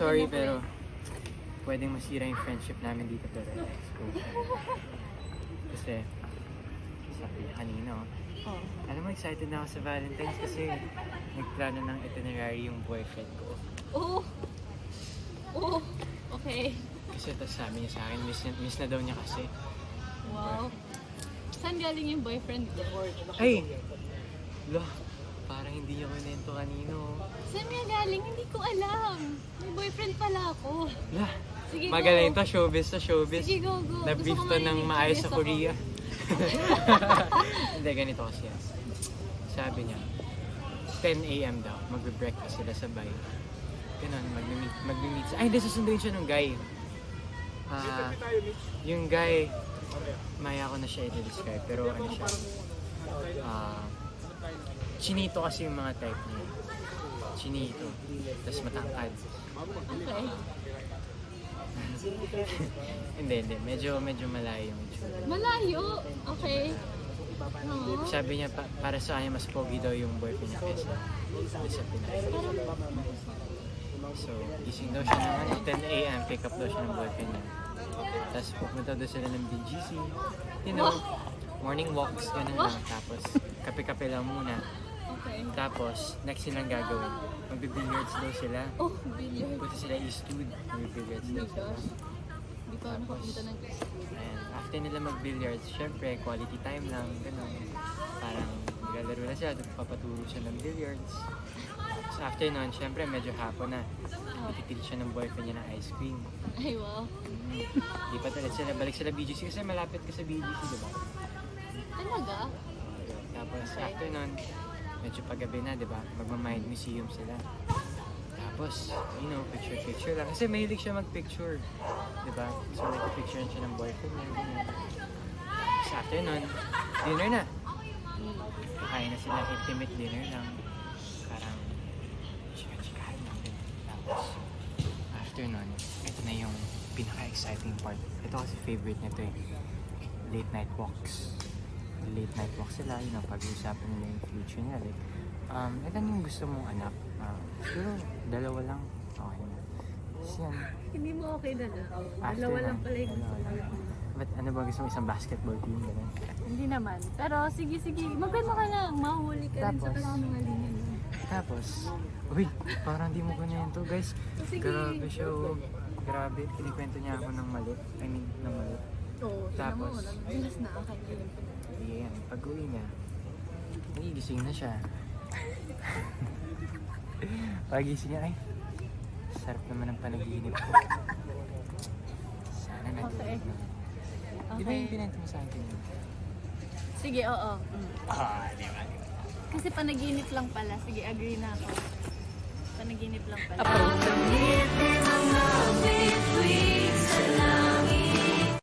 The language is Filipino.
Sorry, pero pwedeng masira yung friendship namin dito pero expose na. Kasi, sabi niya kanina, Oh. alam mo, excited na ako sa Valentine's kasi nagplano ng itinerary yung boyfriend ko. Oh. Oh. Okay. Kasi tapos sabi niya sa akin, miss na daw niya kasi. Wow. Saan galing yung boyfriend ko? Ay! Lo, parang hindi niya kinento kanino. Saan niya galing? Hindi ko alam. May boyfriend pala ako. La, Sige, magaling go. to, showbiz to, showbiz. Sige, go, go. Na-brief Gusto ko to ng marinig. maayos sa Curious ako. Korea. Hindi, ganito kasi yan. Sabi niya, 10 a.m. daw, magbe-breakfast sila sabay. Ganun, mag-meet. Ay, hindi, susunduin siya ng guy. Yung guy, maya ko na siya i-describe, pero ano siya, chinito kasi yung mga type niya. Chinito, tapos matangkad. Okay. Hindi, medyo malayo yung itsura. Malayo. Okay. No. Sabi niya, para sa kanya, mas pogi daw yung boyfriend niya kaysa sa Pinay. So, gising daw siya ng 10 a.m. Pick up daw siya ng boyfriend niya. Tapos pupunta daw sila ng BGC. You know, morning walks, ganun lang. Tapos, kape-kape lang muna. Okay. Tapos, next silang gagawin. Magbe-billiards daw sila. Oh, billiard. Punta sila Eastwood. Magbe-billiards daw sila. Hindi pa ako nakapunta ng Ayan, after nila mag-billiards, syempre, quality time lang, gano'n. Parang maglalaro na sila, papaturo siya ng billiards. So after nun, syempre, medyo hapon na. Ititid siya ng boyfriend niya ng ice cream. Ay, wow. Lipat ulit sila, balik sila BGC kasi malapit ka sa BGC, di ba? Talaga? Tapos after nun, medyo paggabi na, di ba? Magmamind museum sila. Tapos, you know, picture lang. Kasi mahilig siya mag-picture. Di ba? So, nagpipicture siya ng boyfriend niya. Ganyan. Tapos after nun, dinner na. Kain na sila, intimate dinner lang. Parang, chika-chikahan lang din. Tapos, after nun, ito na yung pinaka-exciting part. Ito kasi favorite niya to eh. Late night walks. Late night walks sila, you know, pag-uusapan nila yung future nila. Like, ito yung gusto mong anak. Pero, dalawa lang. Okay na. Tapos yan. Hindi mo okay na na. After Dalawa nun, lang pala yung dalawa lang. But ano ba gusto mo, isang basketball team? Ganun? Hindi naman. Pero sige, magano ka lang. Mahuli ka rin sa Tapos, kasinungalingan mo. Tapos, uy, parang di mo ganyan to guys. Sige. Grabe siya, oh. Grabe, kinikwento niya ako ng mali. I mean, ng mali. Oo, Tapos, bilas na ang kanya. Ayan, pag-uwi niya, nagigising na siya. Pagising niya, ay, sarap naman ang panaginip ko. Sana Okay. nag-uwi. Di ba yung pinento mo sa akin yun? Sige, oo. Di ba? Kasi panaginip lang pala. Sige, agree na ako. Panaginip lang pala. Approve!